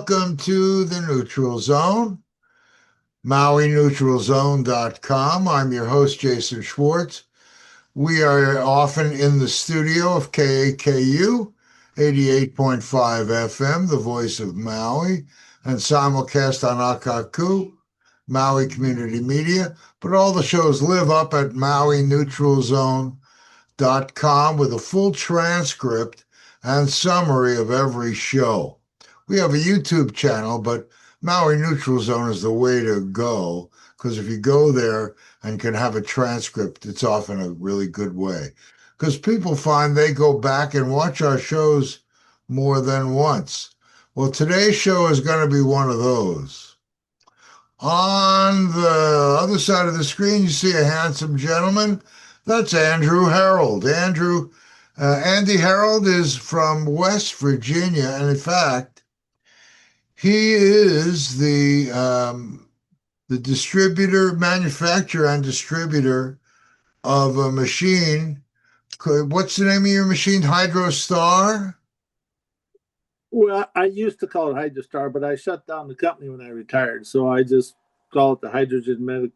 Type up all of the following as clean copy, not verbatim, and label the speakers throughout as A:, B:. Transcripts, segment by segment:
A: welcome to the Neutral Zone, MauiNeutralZone.com. I'm your host, JasonSchwartz. We are often in the studio of KAKU 88.5 FM, the voice of Maui, and simulcast on Akaku, Maui Community Media. But all the shows live up at MauiNeutralZone.com with a full transcript and summary of every show. We have a YouTube channel, but Maui Neutral Zone is the way to go, because if you go there and can have a transcript, it's often a really good way. Because people find they go back and watch our shows more than once. Well, today's show is going to be one of those. On the other side of the screen, you see a handsome gentleman. That's Andrew Herold. Andy Herold is from West Virginia, and in fact, he is the manufacturer and distributor of a machine. What's the name of your machine? Hydrostar?
B: Well, I used to call it Hydrostar, but I shut down the company when I retired, so I just call it the hydrogen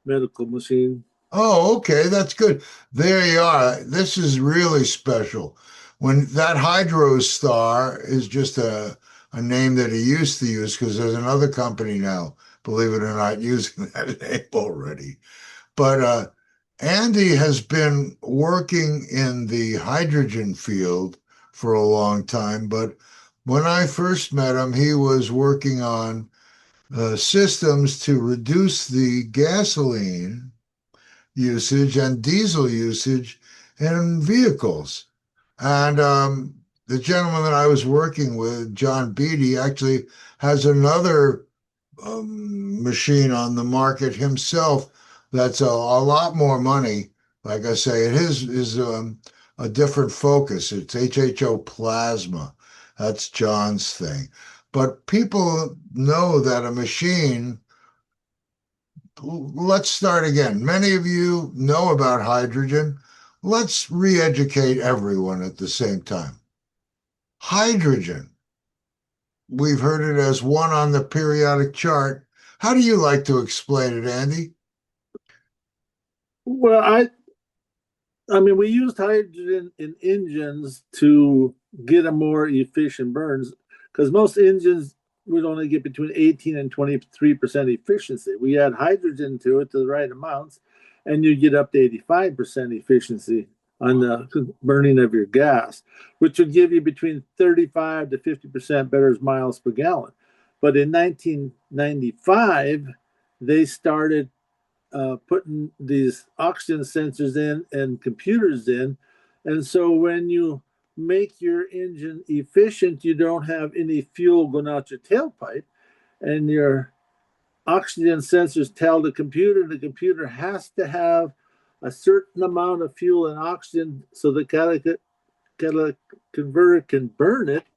B: medical machine.
A: Oh, okay, that's good. There you are. This is really special. When that Hydrostar is just a name that he used to use, because there's another company now, believe it or not, using that name already. But Andy has been working in the hydrogen field for a long time. But when I first met him, he was working on systems to reduce the gasoline usage and diesel usage in vehicles. And the gentleman that I was working with, John Beatty, actually has another machine on the market himself that's a lot more money. Like I say, his is a different focus. It's HHO plasma. That's John's thing. But people know that a machine, let's start again. Many of you know about hydrogen. Let's re-educate everyone at the same time. Hydrogen, we've heard it as one on the periodic chart. How do you like to explain it, Andy?
B: Well, I mean, we used hydrogen in engines to get a more efficient burns, because most engines would only get between 18 and 23% efficiency. We add hydrogen to it to the right amounts, and you get up to 85% efficiency on the burning of your gas, which would give you between 35 to 50% better miles per gallon. But in 1995, they started putting these oxygen sensors in and computers in. And so when you make your engine efficient, you don't have any fuel going out your tailpipe, and your oxygen sensors tell the computer has to have a certain amount of fuel and oxygen so the catalytic converter can burn it.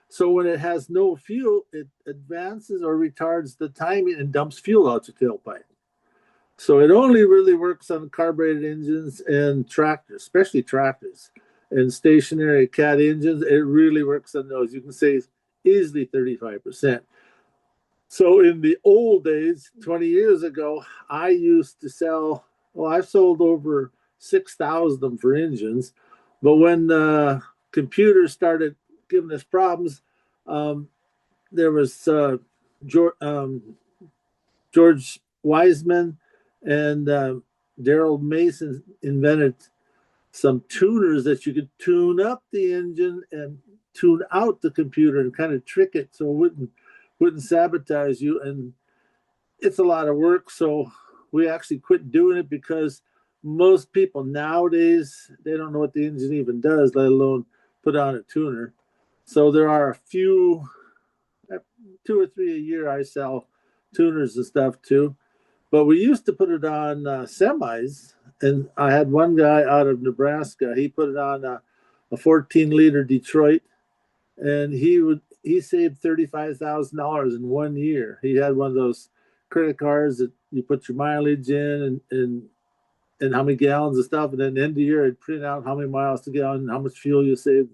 B: So when it has no fuel, it advances or retards the timing and dumps fuel out your tailpipe. So it only really works on carbureted engines and tractors, especially tractors. And stationary cat engines, it really works on those. You can save easily 35%. So in the old days, 20 years ago, I used to sell, well, I've sold over 6,000 of them for engines. But when the computers started giving us problems, there was George Wiseman and Daryl Mason invented some tuners that you could tune up the engine and tune out the computer and kind of trick it so it wouldn't sabotage you. And it's a lot of work, so we actually quit doing it, because most people nowadays, they don't know what the engine even does, let alone put on a tuner. So there are a few, 2 or 3 a year I sell tuners and stuff too. But we used to put it on semis, and I had one guy out of Nebraska. He put it on a 14-liter Detroit, and he saved $35,000 in 1 year. He had one of those credit cards that you put your mileage in and how many gallons of stuff, and then at the end of the year, it'd print out how many miles to gallon and how much fuel you saved.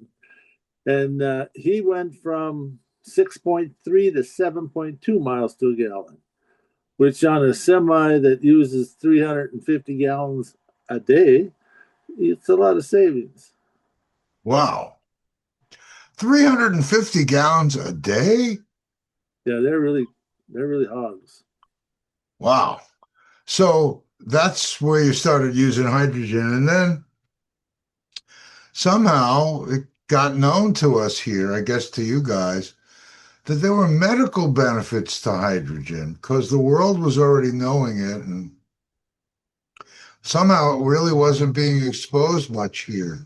B: And he went from 6.3 to 7.2 miles to a gallon, which on a semi that uses 350 gallons a day, it's a lot of savings.
A: Wow. 350 gallons a day?
B: Yeah, they're really hogs.
A: Wow. So that's where you started using hydrogen. And then somehow it got known to us here, I guess to you guys, that there were medical benefits to hydrogen because the world was already knowing it. And somehow it really wasn't being exposed much here.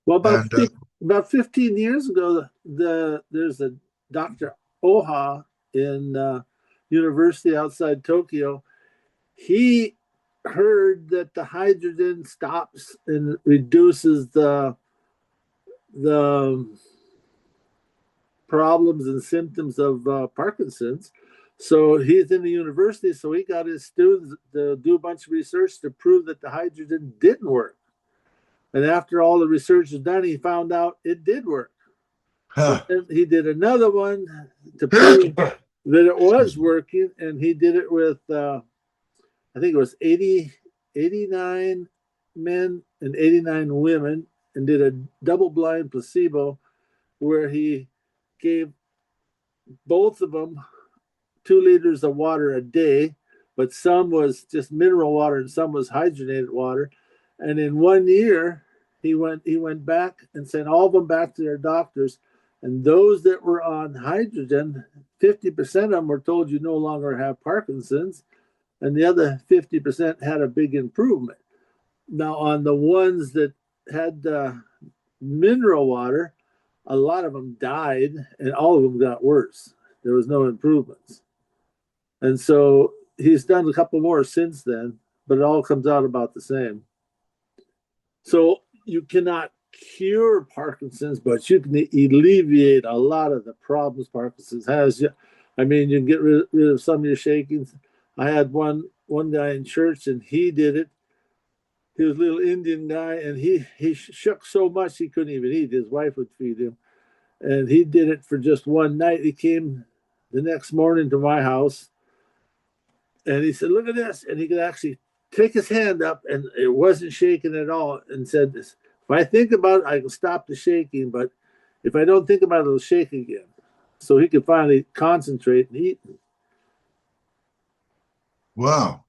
B: Well,
A: And
B: about 15 years ago, there's a Dr. Oha in university outside Tokyo. He heard that the hydrogen stops and reduces the problems and symptoms of Parkinson's. So he's in the university, so he got his students to do a bunch of research to prove that the hydrogen didn't work. And after all the research was done, he found out it did work. So
A: huh.
B: then he did another one to prove that it was working, and he did it with, I think it was 89 men and 89 women, and did a double blind placebo where he gave both of them 2 liters of water a day, but some was just mineral water and some was hydrogenated water. And in 1 year, he went back and sent all of them back to their doctors. And those that were on hydrogen, 50% of them were told you no longer have Parkinson's, and the other 50% had a big improvement. Now, on the ones that had mineral water, a lot of them died and all of them got worse. There was no improvements. And so he's done a couple more since then, but it all comes out about the same. So you cannot cure Parkinson's, but you can alleviate a lot of the problems Parkinson's has. I mean, you can get rid of some of your shakings. I had one guy in church, and he did it. He was a little Indian guy, and he shook so much he couldn't even eat. His wife would feed him, and he did it for just one night. He came the next morning to my house, and he said, "Look at this," and he could actually take his hand up, and it wasn't shaking at all, and said, "This. If I think about it, I can stop the shaking, but if I don't think about it, it'll shake again." So he could finally concentrate and eat.
A: Wow.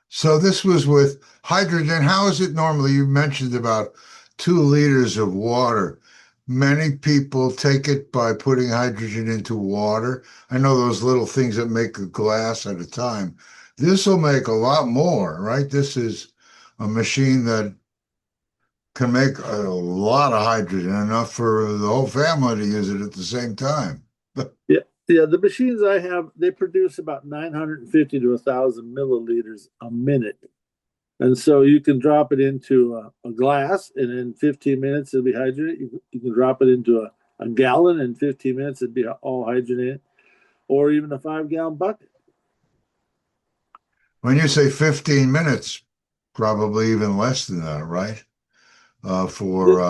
A: So this was with hydrogen. How is it normally? You mentioned about 2 liters of water. Many people take it by putting hydrogen into water. I know those little things that make a glass at a time. This will make a lot more, right? This is a machine that can make a lot of hydrogen, enough for the whole family to use it at the same time.
B: Yeah, yeah. The machines I have, they produce about 950 to 1,000 milliliters a minute. And so you can drop it into a glass, and in 15 minutes it'll be hydrated. You can drop it into a gallon, and in 15 minutes it'd be all hydrogenated, or even a 5-gallon bucket.
A: When you say 15 minutes, probably even less than that, right? For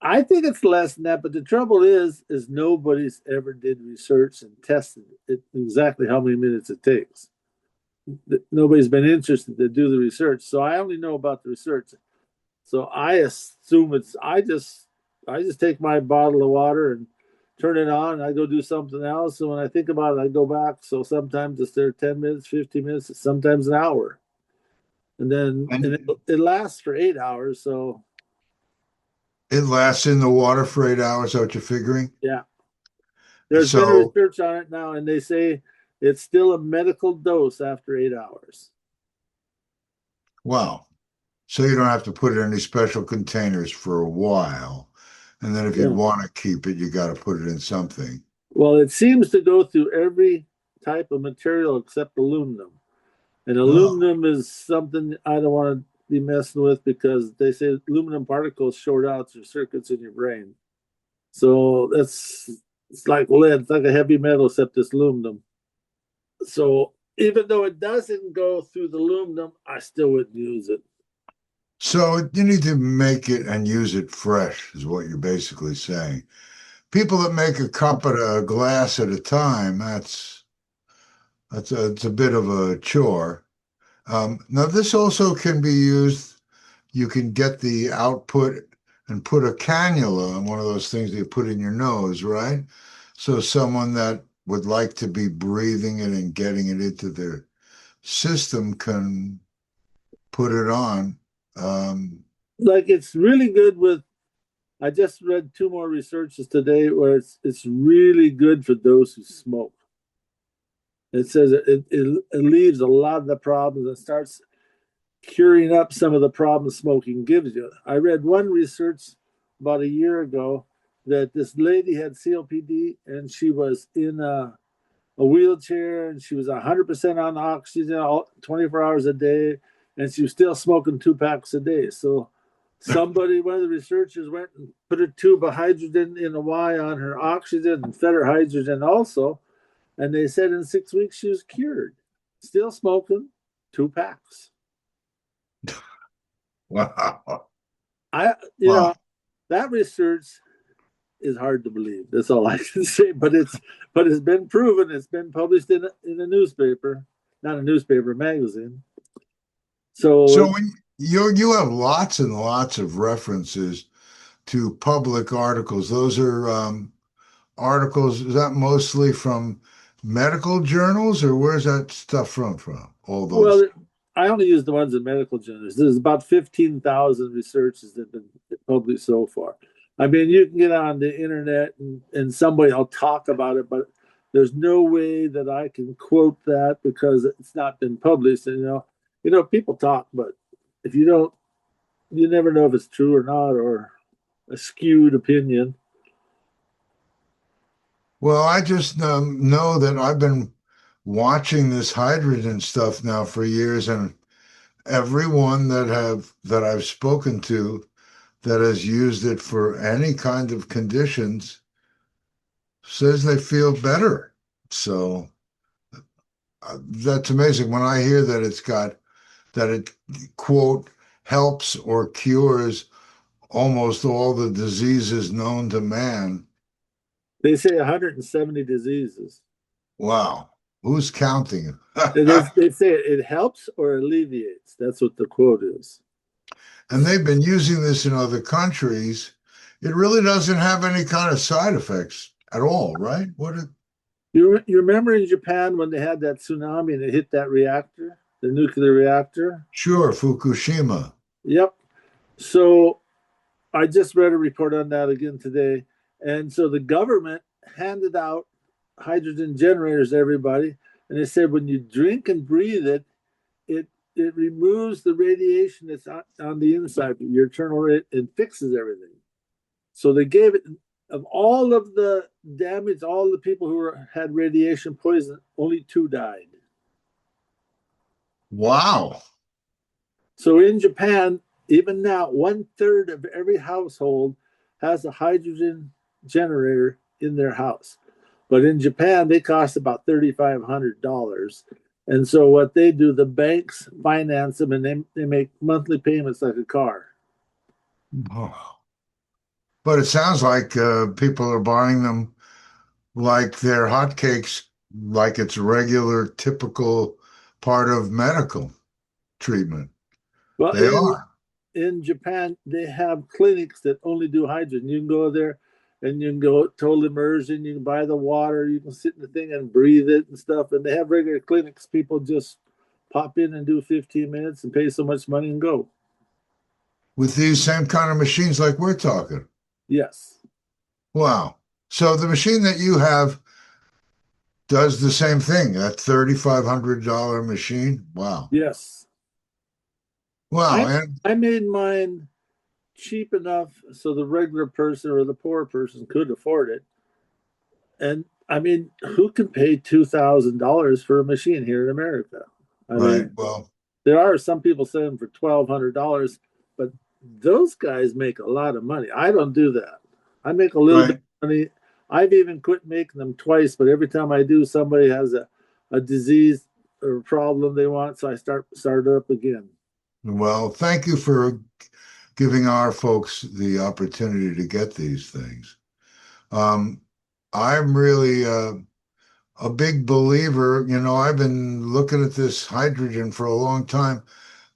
B: I think it's less than that, but the trouble is nobody's ever did research and tested it exactly how many minutes it takes. Nobody's been interested to do the research, so I only know about the research. So I assume I just take my bottle of water and turn it on. I go do something else. So when I think about it, I go back. So sometimes it's there 10 minutes, 15 minutes, sometimes an hour. And then it lasts for 8 hours. So
A: it lasts in the water for 8 hours. Is that what you're figuring?
B: yeah, there's been
A: So,
B: research on it now, and they say it's still a medical dose after 8 hours.
A: wow. So you don't have to put it in any special containers for a while. And then if you'd
B: Yeah.
A: want to keep it, you got to put it in something.
B: Well, it seems to go through every type of material except aluminum. And
A: Oh,
B: aluminum is something I don't want to be messing with because they say aluminum particles short out your circuits in your brain. So it's like lead, it's like a heavy metal except it's aluminum. So even though it doesn't go through the aluminum, I still wouldn't use it.
A: so you need to make it and use it fresh, is what you're basically saying. people that make a cup at a glass at a time, it's a bit of a chore. Now, this also can be used. You can get the output and put a cannula, one of those things that you put in your nose, right? So someone that would like to be breathing it and getting it into their system can put it on.
B: Like it's really good with. I just read two more researches today where it's really good for those who smoke. It says it leaves a lot of the problems and starts curing up some of the problems smoking gives you. I read one research about a year ago that this lady had COPD and she was in a wheelchair and she was 100% on oxygen 24 hours a day and she was still smoking 2 packs a day. So somebody, one of the researchers went and put a tube of hydrogen in a Y on her oxygen and fed her hydrogen also. And they said in 6 weeks she was cured, still smoking 2 packs.
A: Wow.
B: I, you
A: Wow.
B: know, that research is hard to believe. That's all I can say. But it's been proven. It's been published in a newspaper, not a newspaper, a magazine.
A: So
B: So
A: when you have lots and lots of references to public articles, those are articles, is that mostly from medical journals or where's that stuff from? All those.
B: well, I only use the ones in medical journals. There's about 15,000 researches that have been published so far. I mean, you can get on the internet and somebody will talk about it, but there's no way that I can quote that because it's not been published. And people talk, but if you don't, you never know if it's true or not, or a skewed opinion.
A: Well, I just know that I've been watching this hydrogen stuff now for years, and everyone that I've spoken to that has used it for any kind of conditions says they feel better. So that's amazing. When I hear that that it, quote, helps or cures almost all the diseases known to man.
B: They say 170 diseases.
A: Wow. Who's counting?
B: They say it helps or alleviates. That's what the quote is.
A: And they've been using this in other countries. It really doesn't have any kind of side effects at all, right?
B: You remember in Japan when they had that tsunami and it hit that reactor, the nuclear reactor?
A: Sure, Fukushima.
B: Yep. So I just read a report on that again today. And so the government handed out hydrogen generators to everybody. And they said when you drink and breathe it, it it removes the radiation that's on the inside, your internal rate, and fixes everything. So they gave it of all of the damage, all the people who had radiation poison, only 2 died.
A: Wow.
B: So in Japan, even now, 1/3 of every household has a hydrogen generator in their house. But in Japan, they cost about $3,500. And so what they do, the banks finance them and they make monthly payments like a car.
A: Oh. But it sounds like people are buying them like they're hotcakes, like it's a regular, typical part of medical treatment.
B: Well,
A: They are.
B: in Japan, they have clinics that only do hydrogen. You can go there and you can go total immersion. You can buy the water. You can sit in the thing and breathe it and stuff. And they have regular clinics. People just pop in and do 15 minutes and pay so much money and go.
A: With these same kind of machines like we're talking.
B: Yes.
A: Wow. So the machine that you have does the same thing, that $3,500 machine. Wow.
B: Yes.
A: Wow.
B: I
A: And
B: I made mine cheap enough so the regular person or the poor person could afford it. And I mean, who can pay $2,000 for a machine here in America? I
A: right.
B: mean,
A: Well,
B: there are some people selling for $1,200, but those guys make a lot of money. I don't do that. I make a little bit
A: right.
B: of money. I've even quit making them twice, but every time I do, somebody has a disease or a problem they want, so I start up again.
A: Well, thank you for giving our folks the opportunity to get these things. Um, I'm really a big believer. I've been looking at this hydrogen for a long time.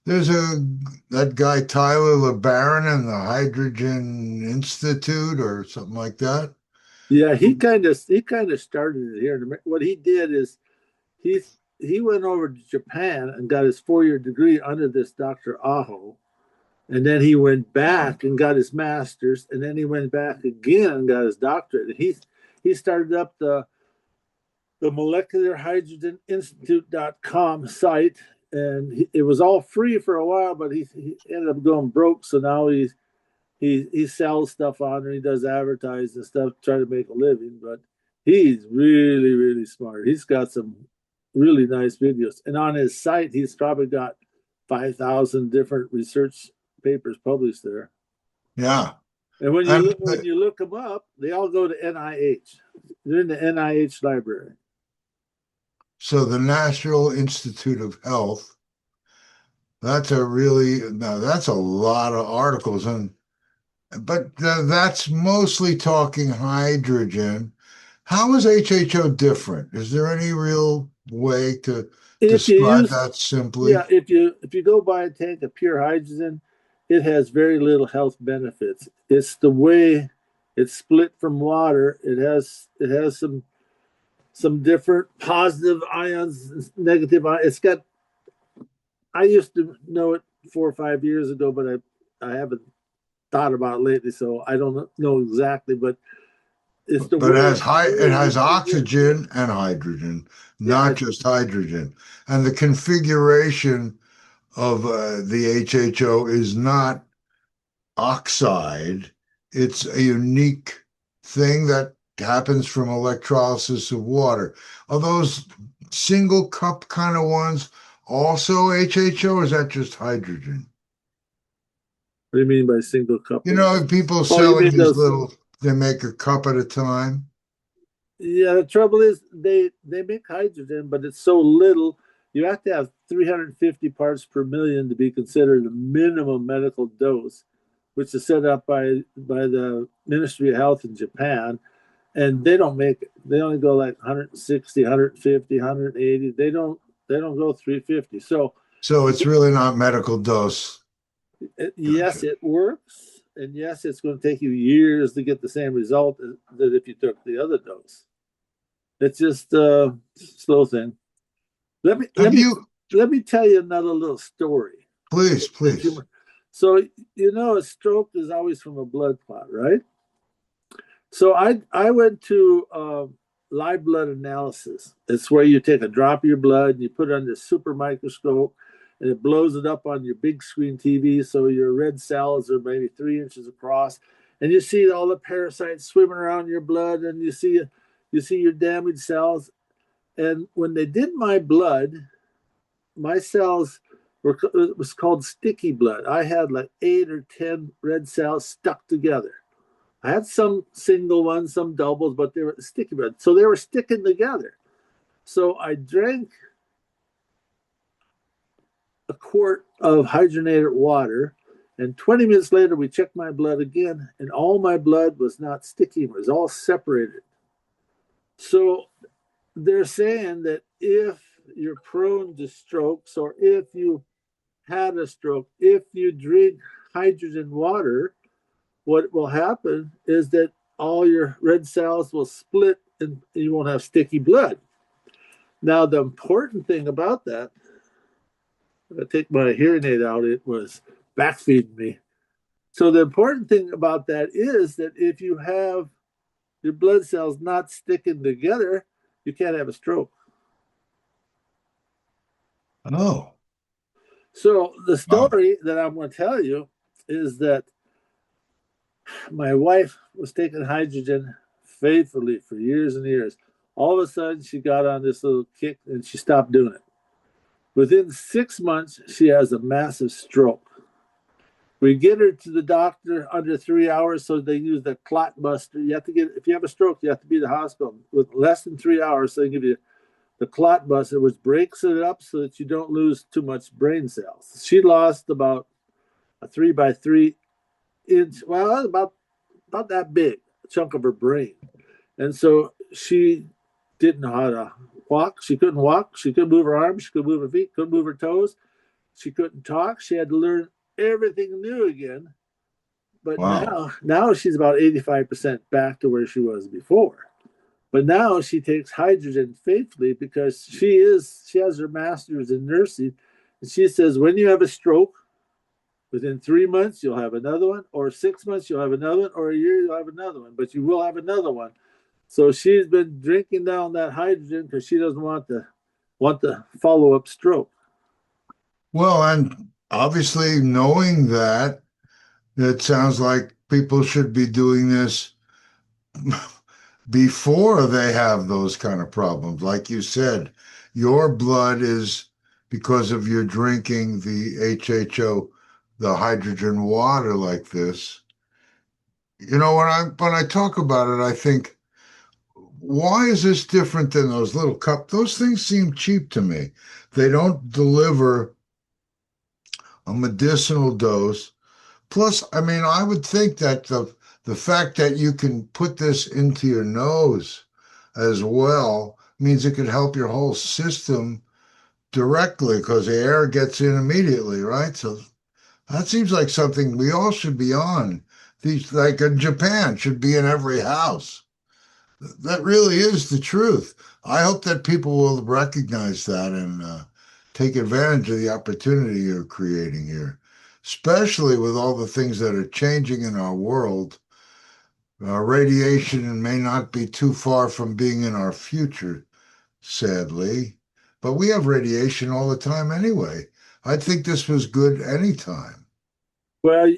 A: There's that guy Tyler LeBaron and the Hydrogen Institute or something like that.
B: Yeah, he kind of started it here. What he did is he he went over to Japan and got his 4-year degree under this Dr. Aho, and then he went back and got his master's, and then he went back again and got his doctorate. And he started up the Molecular Hydrogen Institute.com site, and it was all free for a while, but he ended up going broke. So now he sells stuff on it. He does advertising and stuff, try to make a living. But he's really, really smart. He's got some really nice videos, and on his site, he's probably got 5,000 different research papers published there.
A: Yeah.
B: And when
A: And
B: you look them up, they all go to NIH. They're in the NIH library.
A: so the National Institute of Health, that's that's a lot of articles. But that's mostly talking hydrogen. How is HHO different? Is there any real way to
B: If you
A: describe
B: use
A: that simply?
B: Yeah, if you go buy a tank of pure hydrogen, it has very little health benefits. It's the way it's split from water. It has some different positive ions, negative ions. I used to know it 4 or 5 years ago, but I haven't thought about it lately, so I don't know exactly. But it's the
A: But
B: way
A: it has oxygen and hydrogen,
B: yeah,
A: not just hydrogen. And the configuration of the HHO is not oxide. It's a unique thing that happens from electrolysis of water. Are those single cup kind of ones also HHO, or is that just hydrogen?
B: what do you mean by single couple?
A: People
B: Oh, you
A: selling
B: mean
A: these
B: those?
A: little, they make a cup at a time.
B: Yeah, the trouble is they make hydrogen, but it's so little. You have to have 350 parts per million to be considered a minimum medical dose, which is set up by the Ministry of Health in Japan, and they don't make it. They only go like 160, 150, 180. They don't go 350. So
A: So it's really not medical dose.
B: yes,
A: Gotcha.
B: it works, and yes, it's going to take you years to get the same result that if you took the other dose. It's just a slow thing. Let me let
A: Have
B: me
A: you,
B: let me tell you another little story.
A: please, please.
B: So a stroke is always from a blood clot, right? So I went to live blood analysis. It's where you take a drop of your blood and you put it under a super microscope, and it blows it up on your big screen TV, so your red cells are maybe 3 inches across, and you see all the parasites swimming around your blood, and you see your damaged cells. And when they did my blood, my cells it was called sticky blood. I had like 8 or 10 red cells stuck together. I had some single ones, some doubles, but they were sticky blood. So they were sticking together. So I drank a quart of hydrogenated water, and 20 minutes later, we checked my blood again, and all my blood was not sticky. It was all separated. So they're saying that if you're prone to strokes, or if you had a stroke, if you drink hydrogen water, what will happen is that all your red cells will split and you won't have sticky blood. Now, the important thing about that, I take my hearing aid out, it was backfeeding me. So, the important thing about that is that if you have your blood cells not sticking together, you can't have a stroke.
A: Oh,
B: So, the
A: wow.
B: story that I'm going to tell you is that my wife was taking hydrogen faithfully for years and years. All of a sudden, she got on this little kick and she stopped doing it. Within 6 months, she has a massive stroke. We get her to the doctor under 3 hours, so they use the clot buster. You have to get, if you have a stroke, you have to be in the hospital with less than 3 hours. So they give you the clot buster, which breaks it up so that you don't lose too much brain cells. She lost about a 3 by 3 inch, well, about that big chunk of her brain. And so she didn't know how to walk. She couldn't walk. She couldn't move her arms. She couldn't move her feet. Couldn't move her toes. She couldn't talk. She had to learn everything new again. But
A: Wow.
B: now she's about 85% back to where she was before. But now she takes hydrogen faithfully because she has her master's in nursing. And she says when you have a stroke, within 3 months you'll have another one, or 6 months you'll have another one, or a year you'll have another one, but you will have another one. So she's been drinking down that hydrogen because she doesn't want the follow-up stroke.
A: Well, and obviously knowing that, it sounds like people should be doing this before they have those kind of problems. Like you said, your blood is because of your drinking the HHO, the hydrogen water like this. You know, when I talk about it, I think, why is this different than those little cup? Those things seem cheap to me. They don't deliver a medicinal dose. Plus, I mean, I would think that the fact that you can put this into your nose as well means it could help your whole system directly because the air gets in immediately, right? So that seems like something we all should be on. These, like in Japan, should be in every house. That really is the truth. I hope that people will recognize that and take advantage of the opportunity you're creating here, especially with all the things that are changing in our world. Radiation may not be too far from being in our future, sadly, but we have radiation all the time anyway. I think this was good anytime.
B: Well,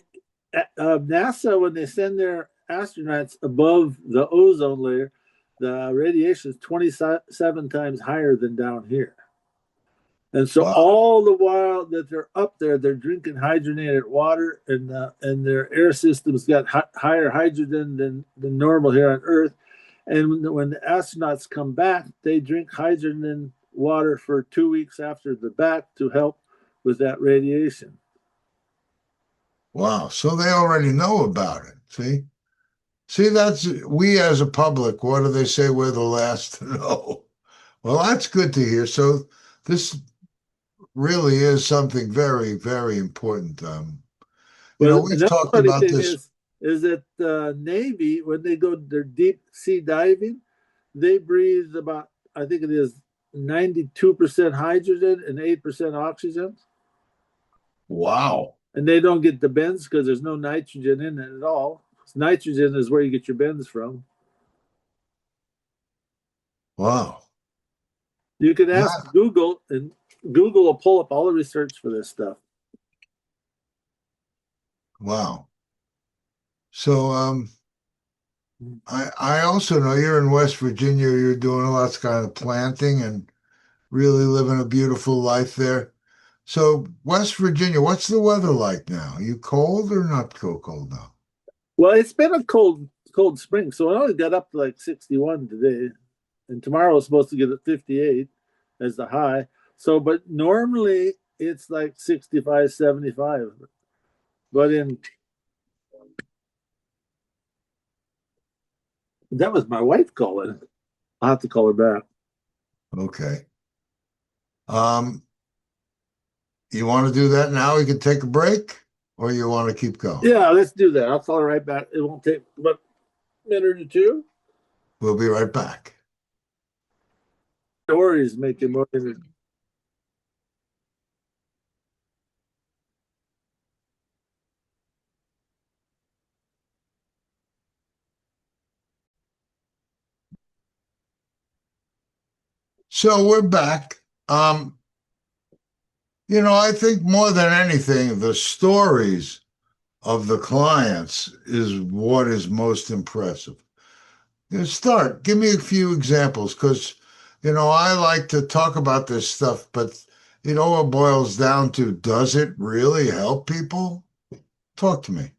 B: NASA, when they send their astronauts above the ozone layer, the radiation is 27 times higher than down here. And so
A: Wow.
B: all the while that they're up there, they're drinking hydrogenated water, and their air system's got higher hydrogen than normal here on Earth. And when the astronauts come back, they drink hydrogen water for 2 weeks after they're back to help with that radiation.
A: Wow. So they already know about it. See? See, that's we as a public, what do they say? We're the last to know. Well, that's good to hear. So this really is something very, very important.
B: Well,
A: We've
B: another
A: talked
B: funny
A: about
B: thing
A: this.
B: is that the Navy, when they go their deep sea diving, they breathe about, I think it is 92% hydrogen and 8% oxygen.
A: Wow.
B: And they don't get the bends because there's no nitrogen in it at all. Nitrogen is where you get your bends from.
A: Wow.
B: You can ask
A: That,
B: Google, and Google will pull up all the research for this stuff.
A: wow. So I also know you're in West Virginia, you're doing lots of kind of planting and really living a beautiful life there. So West Virginia, what's the weather like now? You cold or not so cold now?
B: Well, it's been a cold spring, so it only got up to like 61 today, and tomorrow is supposed to get at 58 as the high. So, but normally it's like 65, 75. But in that was my wife calling. I'll have to call her back.
A: Okay. Um, you want to do that now? We can take a break, or you want to keep going?
B: Yeah, let's do that. I'll call her right back. It won't take but a minute or two.
A: We'll be right back.
B: Stories make it more.
A: So we're back. I think more than anything, the stories of the clients is what is most impressive. Start. Give me a few examples because, I like to talk about this stuff, but it boils down to, does it really help people? Talk to me.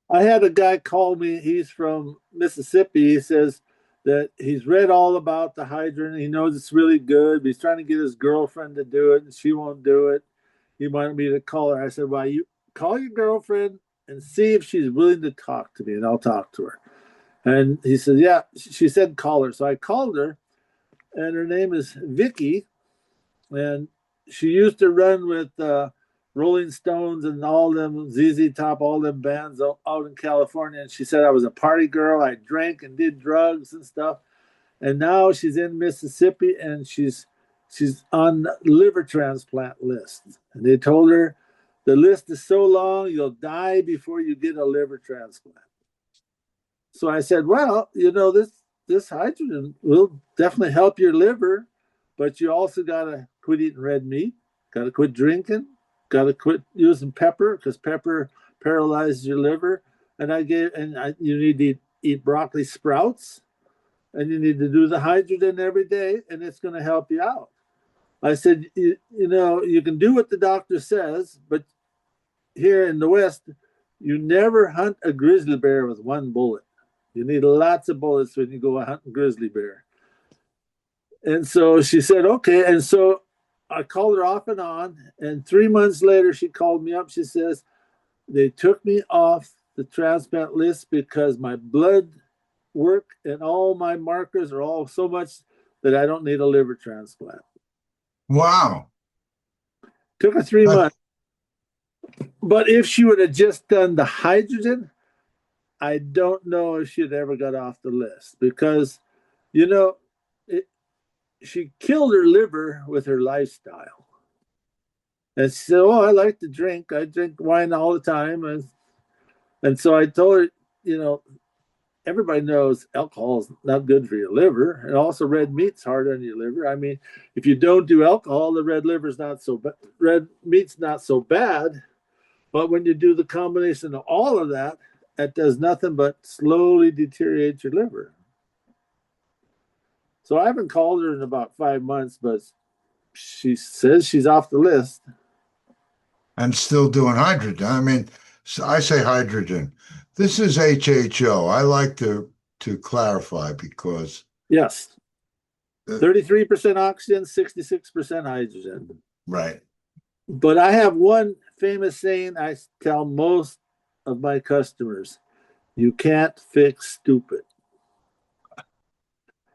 B: I had a guy call me. He's from Mississippi. He says that he's read all about the hydrant. He knows it's really good. But he's trying to get his girlfriend to do it, and she won't do it. He wanted me to call her. I said, "Well, you call your girlfriend and see if she's willing to talk to me, and I'll talk to her." And he said, yeah, she said, call her. So I called her, and her name is Vicky. And she used to run with Rolling Stones and all them, ZZ Top, all them bands out in California. And she said I was a party girl. I drank and did drugs and stuff. And now she's in Mississippi, and she's on the liver transplant list. And they told her the list is so long, you'll die before you get a liver transplant. So I said, well, this hydrogen will definitely help your liver, but you also got to quit eating red meat, got to quit drinking, got to quit using pepper because pepper paralyzes your liver. And you need to eat broccoli sprouts, and you need to do the hydrogen every day, and it's going to help you out. I said, you can do what the doctor says, but here in the West, you never hunt a grizzly bear with one bullet. You need lots of bullets when you go hunting grizzly bear. And so she said, okay. And so I called her off and on. And 3 months later, she called me up. She says, they took me off the transplant list because my blood work and all my markers are all so much that I don't need a liver transplant.
A: Wow.
B: Took her 3 months. But if she would have just done the hydrogen, I don't know if she'd ever got off the list because, she killed her liver with her lifestyle. And she said, oh, I like to drink. I drink wine all the time. And so I told her, everybody knows alcohol is not good for your liver. And also red meat's hard on your liver. I mean, if you don't do alcohol, the red meat's not so bad. But when you do the combination of all of that, it does nothing but slowly deteriorate your liver. So I haven't called her in about 5 months, but she says she's off the list.
A: And still doing hydrogen. I mean, I say hydrogen. This is HHO. I like to clarify because
B: yes, 33% oxygen, 66% hydrogen.
A: Right.
B: But I have one famous saying I tell most of my customers: you can't fix stupid.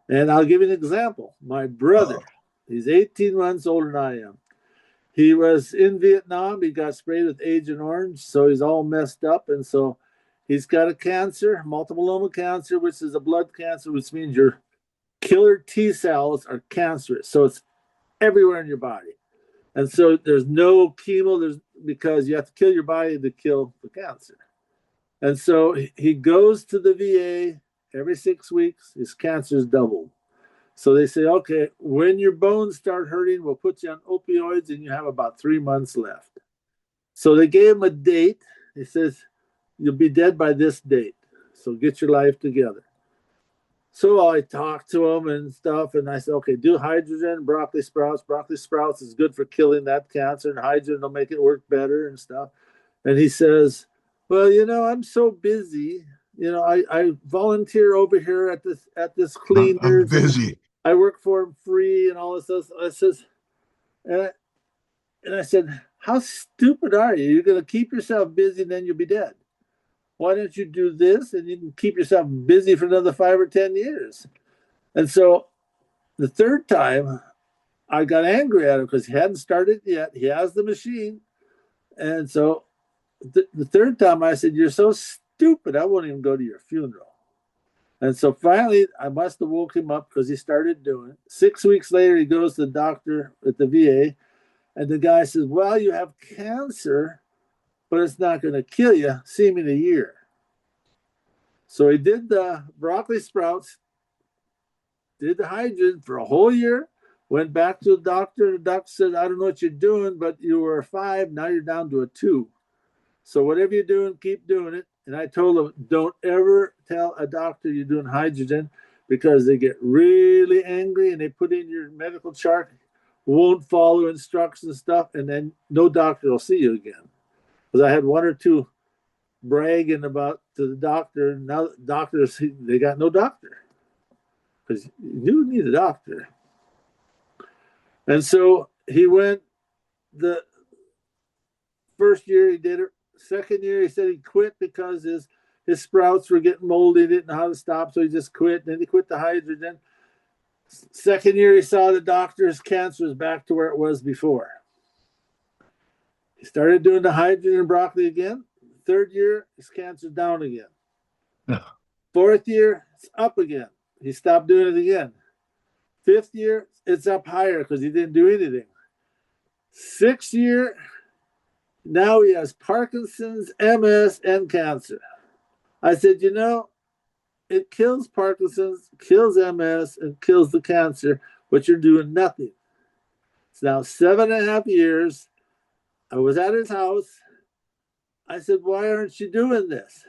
B: And I'll give you an example. My brother, he's 18 months older than I am. He was in Vietnam. He got sprayed with Agent Orange, so he's all messed up. And so he's got a cancer, multiple myeloma cancer, which is a blood cancer, which means your killer T cells are cancerous. So it's everywhere in your body. And so there's no chemo because you have to kill your body to kill the cancer. And so he goes to the VA every 6 weeks. His cancer's doubled. So they say, okay, when your bones start hurting, we'll put you on opioids and you have about 3 months left. So they gave him a date. He says, you'll be dead by this date. So get your life together. So I talked to him and stuff, and I said, okay, do hydrogen, broccoli sprouts. Broccoli sprouts is good for killing that cancer, and hydrogen will make it work better and stuff. And he says, well, I'm so busy. I volunteer over here at this cleaners.
A: I'm busy.
B: I work for him free and all this stuff. I says, and I said, how stupid are you? You're going to keep yourself busy and then you'll be dead. Why don't you do this and you can keep yourself busy for another 5 or 10 years? And so the third time I got angry at him because he hadn't started yet. He has the machine. And so the third time I said, you're so stupid, I won't even go to your funeral. And so finally, I must have woke him up because he started doing it. 6 weeks later, he goes to the doctor at the VA, and the guy says, well, you have cancer, but it's not going to kill you. See me in a year. So he did the broccoli sprouts, did the hydrogen for a whole year, went back to the doctor. The doctor said, I don't know what you're doing, but you were a 5. Now you're down to a 2. So whatever you're doing, keep doing it. And I told him, don't ever tell a doctor you're doing hydrogen because they get really angry and they put in your medical chart, won't follow instructions and stuff, and then no doctor will see you again. Because I had 1 or 2 bragging about to the doctor, and now doctors, they got no doctor because you need a doctor. And so he went the first year he did it. Second year, he said he quit because his his sprouts were getting moldy. He didn't know how to stop, so he just quit. Then he quit the hydrogen. Second year, he saw the doctor. His cancer was back to where it was before. He started doing the hydrogen and broccoli again. Third year, his cancer's down again. Fourth year, it's up again. He stopped doing it again. Fifth year, it's up higher because he didn't do anything. Sixth year, now he has Parkinson's, MS, and cancer. I said, it kills Parkinson's, kills MS, and kills the cancer, but you're doing nothing. It's now 7.5 years. I was at his house. I said, why aren't you doing this?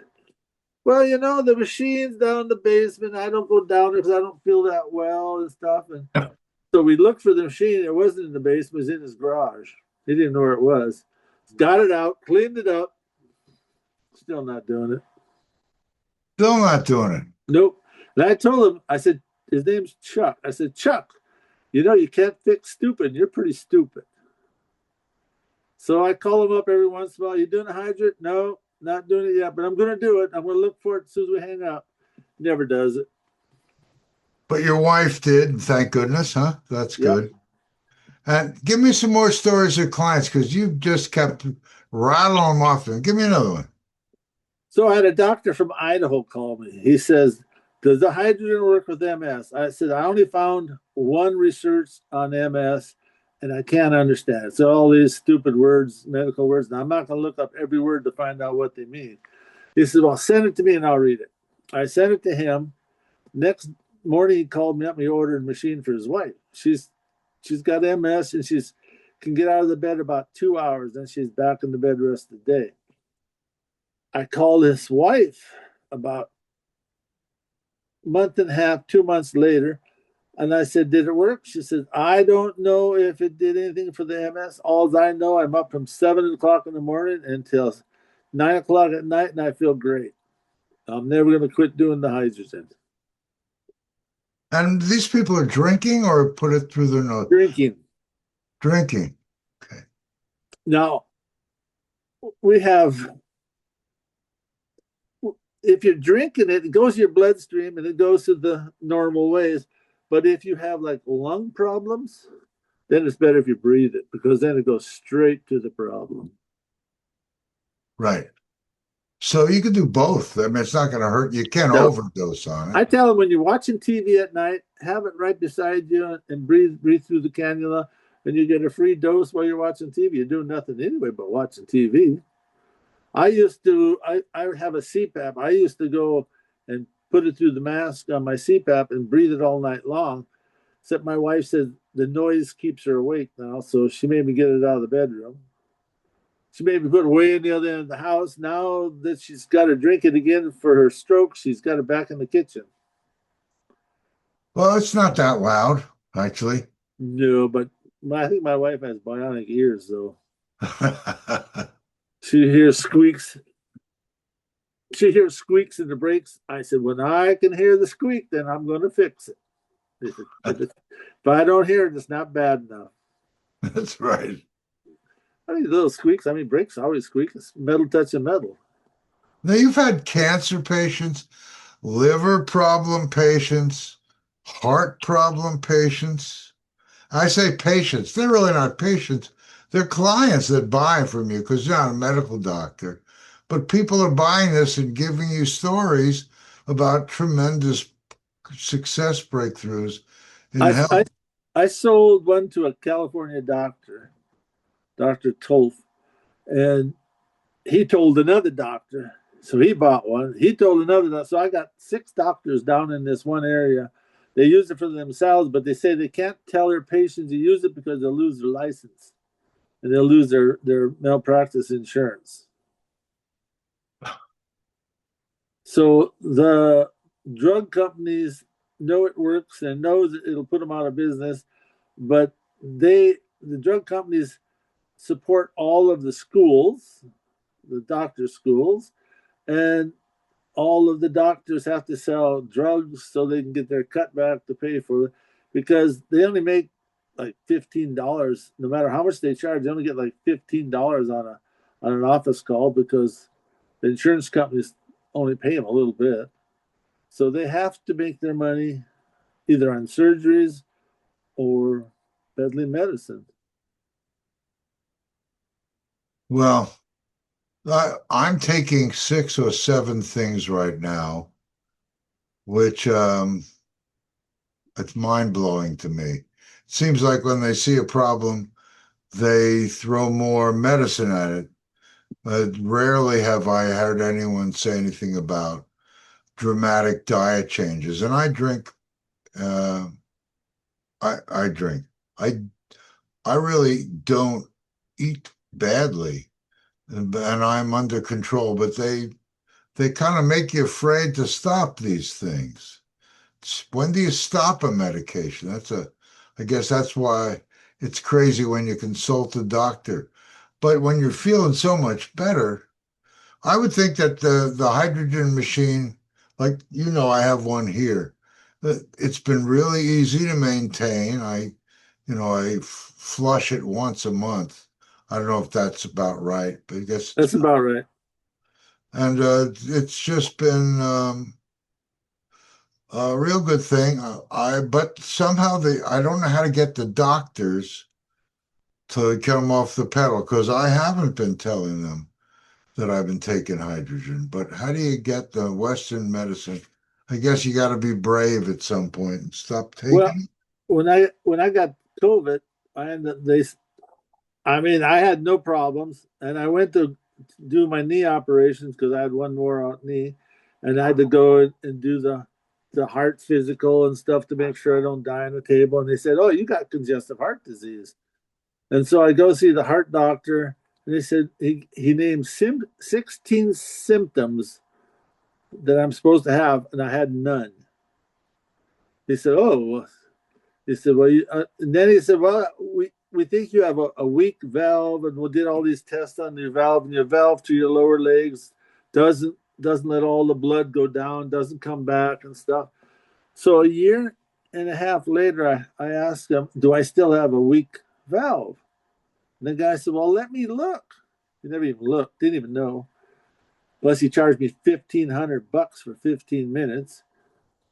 B: Well, the machine's down in the basement. I don't go down there because I don't feel that well and stuff. And so we looked for the machine. It wasn't in the basement. It was in his garage. He didn't know where it was. Got it out, cleaned it up. Still not doing it.
A: Still not doing it.
B: Nope. And I told him, I said, his name's Chuck. I said, Chuck, you can't fix stupid. You're pretty stupid. So I call him up every once in a while. You doing a hydrant? No, not doing it yet, but I'm going to do it. I'm going to look for it as soon as we hang up. Never does it.
A: But your wife did, and thank goodness, huh? That's good. Yep. And give me some more stories of clients, because you just kept rattling them off. And give me another one.
B: So I had a doctor from Idaho call me. He says, does the hydrogen work with MS? I said, I only found one research on MS, and I can't understand it. So all these stupid words, medical words. Now, I'm not going to look up every word to find out what they mean. He said, well, send it to me and I'll read it. I sent it to him. Next morning, he called me up and he ordered a machine for his wife. She's got MS and she's can get out of the bed about 2 hours. Then she's back in the bed the rest of the day. I called his wife about a month and a half, 2 months later. And I said, did it work? She said, I don't know if it did anything for the MS. All I know, I'm up from 7 o'clock in the morning until 9 o'clock at night, and I feel great. I'm never going to quit doing the hydrogen.
A: And these people are drinking or put it through their nose?
B: Drinking.
A: Drinking. Okay.
B: Now, we have, if you're drinking it, it goes to your bloodstream and it goes to the normal ways. But if you have like lung problems, then it's better if you breathe it, because then it goes straight to the problem.
A: Right. So you can do both. I mean, it's not going to hurt. You can't overdose on it.
B: I tell them, when you're watching TV at night, have it right beside you and breathe through the cannula, and you get a free dose while you're watching TV. You're doing nothing anyway but watching TV. I have a CPAP. I used to go and put it through the mask on my CPAP and breathe it all night long. Except my wife said the noise keeps her awake now, so she made me get it out of the bedroom. She made me put it way in the other end of the house. Now that she's got to drink it again for her stroke, she's got it back in the kitchen.
A: Well, it's not that loud, actually.
B: No, but I think my wife has bionic ears, though. She hears squeaks. She hears squeaks in the brakes. I said, when I can hear the squeak, then I'm going to fix it. If I don't hear it, it's not bad enough.
A: That's right.
B: I mean, little squeaks. I mean, brakes always squeak. It's metal touching metal.
A: Now, you've had cancer patients, liver problem patients, heart problem patients. I say patients. They're really not patients. They're clients that buy from you because you're not a medical doctor. But people are buying this and giving you stories about tremendous success breakthroughs in health.
B: I sold one to a California doctor, Dr. Tolf, and he told another doctor. So he bought one. He told another doctor. So I got 6 doctors down in this one area. They use it for themselves, but they say they can't tell their patients to use it because they'll lose their license and they'll lose their malpractice insurance. So the drug companies know it works and knows that it'll put them out of business, but the drug companies support all of the schools, the doctor schools, and all of the doctors have to sell drugs so they can get their cutback to pay for it, because they only make like $15. No matter how much they charge, they only get like $15 on an office call, because the insurance companies only pay them a little bit. So they have to make their money either on surgeries or peddling medicine.
A: Well, I'm taking 6 or 7 things right now, which it's mind blowing to me. It seems like when they see a problem, they throw more medicine at it. But rarely have I heard anyone say anything about dramatic diet changes. And I drink. Uh, I drink. I I really don't eat badly, and I'm under control. But they kind of make you afraid to stop these things. When do you stop a medication? I guess that's why it's crazy when you consult a doctor. But when you're feeling so much better, I would think that the hydrogen machine, like I have one here. It's been really easy to maintain. I flush it once a month. I don't know if that's about right, but I guess it's
B: That's
A: about.
B: about right.
A: And it's just been a real good thing. But somehow I don't know how to get the doctors to get them off the pedal because I haven't been telling them that I've been taking hydrogen. But how do you get the Western medicine? I guess you got to be brave at some point and stop
B: Well,
A: taking it.
B: when I got COVID, I ended, they I mean, I had no problems, and I went to do my knee operations because I had one more out knee, and I had to go and do the heart physical and stuff to make sure I don't die on the table. And they said, "Oh, you got congestive heart disease." And so I go see the heart doctor, and they said he named 16 symptoms that I'm supposed to have, and I had none. He said, "Oh, well, he said, well, and then he said, well, we think you have a weak valve, and we did all these tests on your valve, and your valve to your lower legs doesn't let all the blood go down, doesn't come back and stuff." So a year and a half later, I asked him, "Do I still have a weak valve?" And the guy said, "Well, let me look." He never even looked, didn't even know. Plus, he charged me $1,500 for 15 minutes.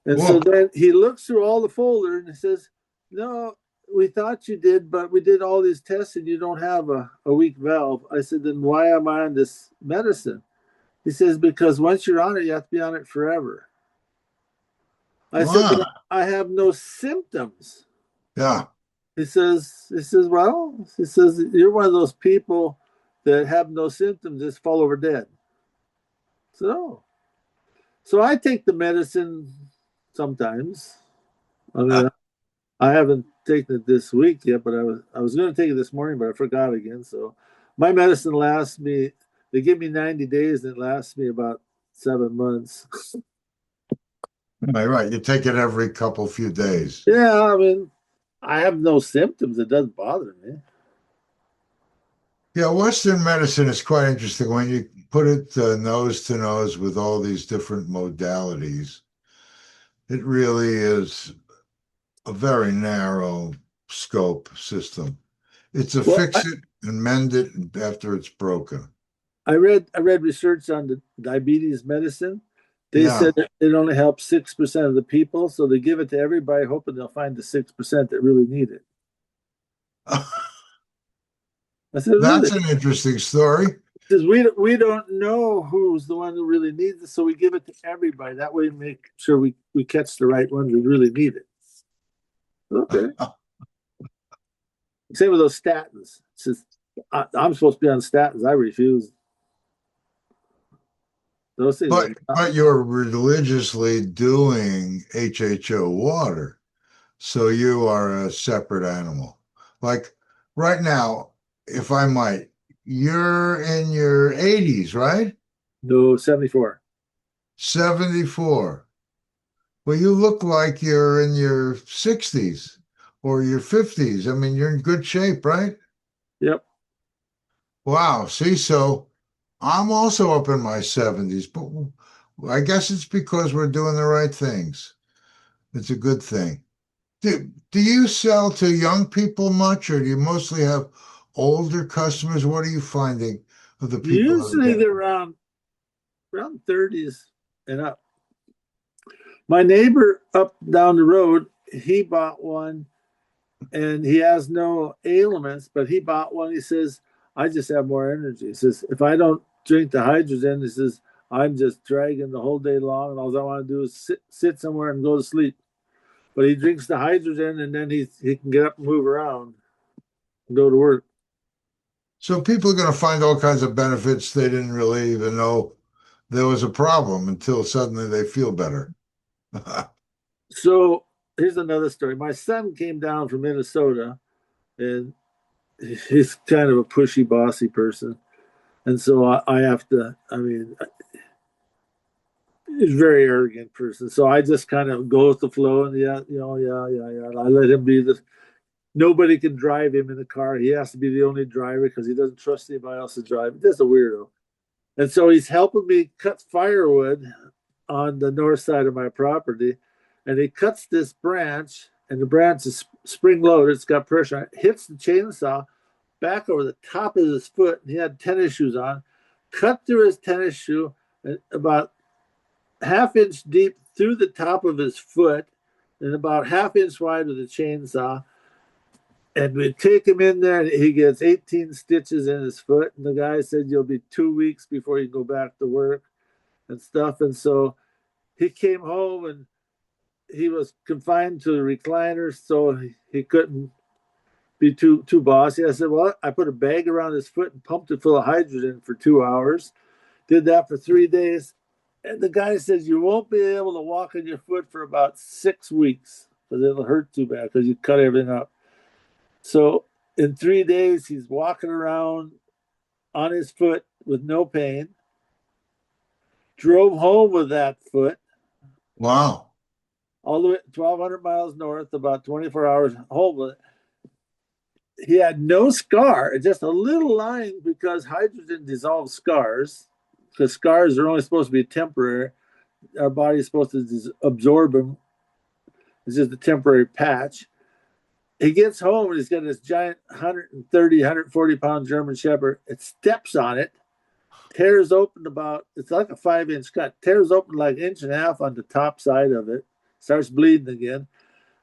B: And so
A: Whoa.
B: then he looks through all the folder and he says, "No, we thought you did, but we did all these tests and you don't have a weak valve." I said, "Then why am I on this medicine?" He says, "Because once you're on it, you have to be on it forever." I said,
A: Wow.
B: "But I have no symptoms."
A: Yeah.
B: Well, he says, "You're one of those people that have no symptoms, just fall over dead." So I take the medicine sometimes. I mean, I haven't taken it this week yet, but I was going to take it this morning, but I forgot again. So my medicine lasts me. They give me 90 days, and it lasts me about 7 months.
A: Right. You take it every couple few days.
B: Yeah, I mean, I have no symptoms. It doesn't bother me.
A: Yeah, Western medicine is quite interesting when you put it nose to nose with all these different modalities. It really is a very narrow scope system. It's a
B: Well,
A: fix it and mend it after it's broken.
B: I read research on the diabetes medicine. They
A: Yeah.
B: said that it only helps 6% of the people, so they give it to everybody, hoping they'll find the 6% that really need it. I said,
A: That's
B: "Really?"
A: an interesting story.
B: Because we don't know who's the one who really needs it, so we give it to everybody. That way, we make sure we catch the right one who really need it. Okay. Same with those statins. It says, I'm supposed to be on statins. I refuse. Those things
A: But
B: are not.
A: but you're religiously doing HHO water, so you are a separate animal. Like right now, if I might, you're in your 80s, right?
B: No, 74.
A: 74. Well, you look like you're in your 60s or your 50s. I mean, you're in good shape, right?
B: Yep.
A: Wow. See, so I'm also up in my 70s, but I guess it's because we're doing the right things. It's a good thing. Do you sell to young people much, or do you mostly have older customers? What are you finding of the people that are
B: Usually
A: getting?
B: they're around around 30s and up. My neighbor up down the road, he bought one, and he has no ailments, but he bought one. He says, I just have more energy. He says, if I don't drink the hydrogen, he says, I'm just dragging the whole day long, and all I want to do is sit somewhere and go to sleep. But he drinks the hydrogen, and then he can get up and move around and go to work.
A: So people are going to find all kinds of benefits they didn't really even know there was a problem until suddenly they feel better.
B: So here's another story. My son came down from Minnesota, and he's kind of a pushy, bossy person. And so I have to, I mean, he's a very arrogant person. So I just kind of go with the flow and yeah. I let him be the, nobody can drive him in the car. He has to be the only driver because he doesn't trust anybody else to drive. That's a weirdo. And so he's helping me cut firewood on the north side of my property. And he cuts this branch, and the branch is spring loaded. It's got pressure. It hits the chainsaw back over the top of his foot. And he had tennis shoes on, cut through his tennis shoe about half-inch deep through the top of his foot and about half-inch wide with a chainsaw. And we take him in there, and he gets 18 stitches in his foot. And the guy said, you'll be 2 weeks before you go back to work and stuff. And so he came home, and he was confined to the recliner, so he couldn't be too bossy. I said, well, I put a bag around his foot and pumped it full of hydrogen for 2 hours. Did that for 3 days. And the guy says, you won't be able to walk on your foot for about 6 weeks because it'll hurt too bad because you cut everything up. So in 3 days, he's walking around on his foot with no pain. Drove home with that foot.
A: Wow.
B: All the way 1,200 miles north, about 24 hours home with it. He had no scar, just a little line because hydrogen dissolves scars, because scars are only supposed to be temporary. Our body is supposed to absorb them. It's just a temporary patch. He gets home, and he's got this giant 130, 140-pound German Shepherd. It steps on it, tears open about, it's like a 5-inch cut, tears open like an inch and a half on the top side of it, starts bleeding again.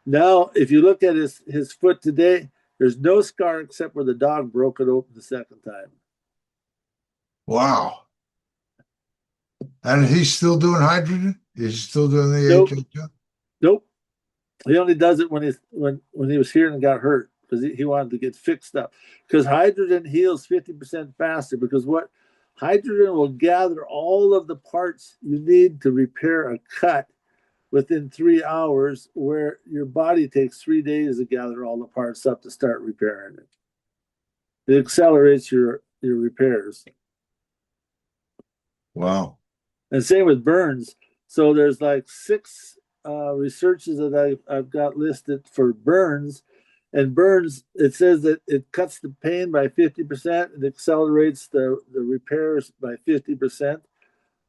B: Now, if you look at his foot today, there's no scar except where the dog broke it open the second time.
A: Wow. And he's still doing hydrogen? He's still doing the
B: Nope.
A: HHO?
B: Nope. He only does it when he was here and got hurt because he wanted to get fixed up. Because hydrogen heals 50% faster. Because what hydrogen will gather all of the parts you need to repair a cut within 3 hours, where your body takes 3 days to gather all the parts up to start repairing it. It accelerates your repairs.
A: Wow.
B: And same with burns. So there's like 6 researches that I've got listed for burns. And burns, it says that it cuts the pain by 50%. It accelerates the repairs by 50%.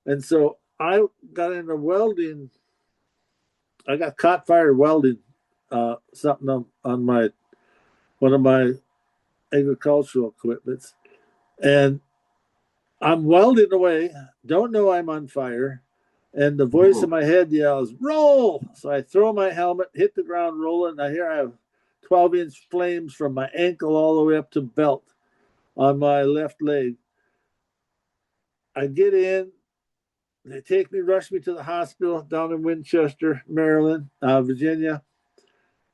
B: And so I got into welding. I got caught fire welding something on my one of my agricultural equipments. And I'm welding away, don't know I'm on fire. And the voice in my head yells, roll. So I throw my helmet, hit the ground, roll it. And I hear I have 12-inch flames from my ankle all the way up to belt on my left leg. I get in. They take me, rush me to the hospital down in Winchester, Maryland, Virginia.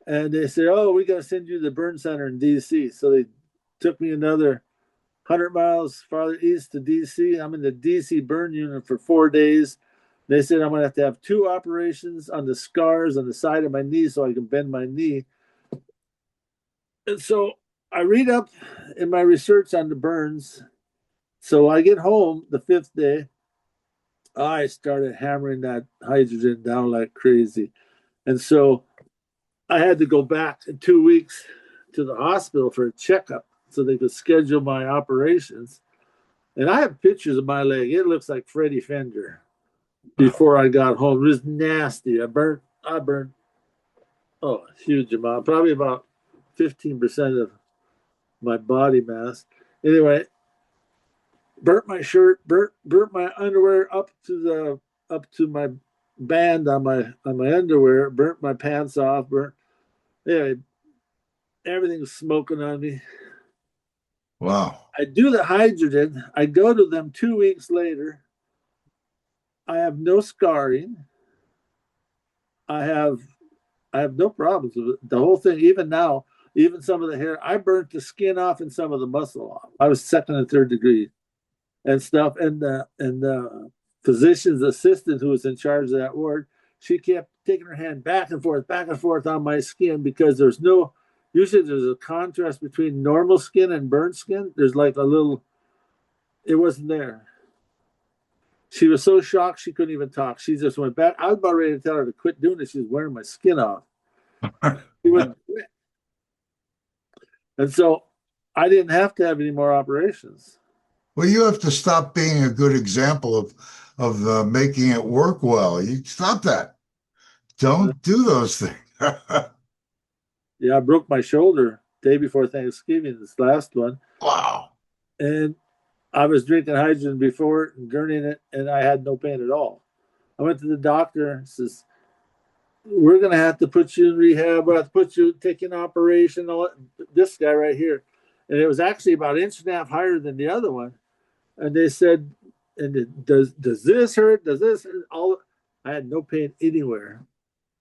B: And they say, oh, we got to send you to the burn center in D.C. So they took me another 100 miles farther east to D.C. I'm in the D.C. burn unit for 4 days. They said I'm going to have 2 operations on the scars on the side of my knee so I can bend my knee. And so I read up in my research on the burns. So I get home the 5th day. I started hammering that hydrogen down like crazy. And so I had to go back in 2 weeks to the hospital for a checkup so they could schedule my operations. And I have pictures of my leg. It looks like Freddie Fender before I got home. It was nasty. I burned a huge amount, probably about 15% of my body mass. Anyway, burnt my shirt, burnt my underwear up to my band on my underwear, burnt my pants off, burnt yeah, everything was smoking on me.
A: Wow.
B: I do the hydrogen. I go to them 2 weeks later. I have no scarring. I have I have no problems with it. The whole thing. Even now, even some of the hair, I burnt the skin off and some of the muscle off. I was second and third degree and stuff. And the physician's assistant who was in charge of that ward, she kept taking her hand back and forth on my skin because there's no. Usually, there's a contrast between normal skin and burnt skin. There's like a little. It wasn't there. She was so shocked she couldn't even talk. She just went back. I was about ready to tell her to quit doing it. She was wearing my skin off. She wouldn't quit. And so I didn't have to have any more operations.
A: Well, you have to stop being a good example of making it work well. You stop that. Don't do those things.
B: Yeah, I broke my shoulder day before Thanksgiving, this last one.
A: Wow.
B: And I was drinking hydrogen before and gurning it, and I had no pain at all. I went to the doctor and says, we're going to have to put you in rehab. We'll have to put you, take an operation. All this guy right here. And it was actually about an inch and a half higher than the other one. And they said, and does this hurt? Does this hurt? All I had no pain anywhere.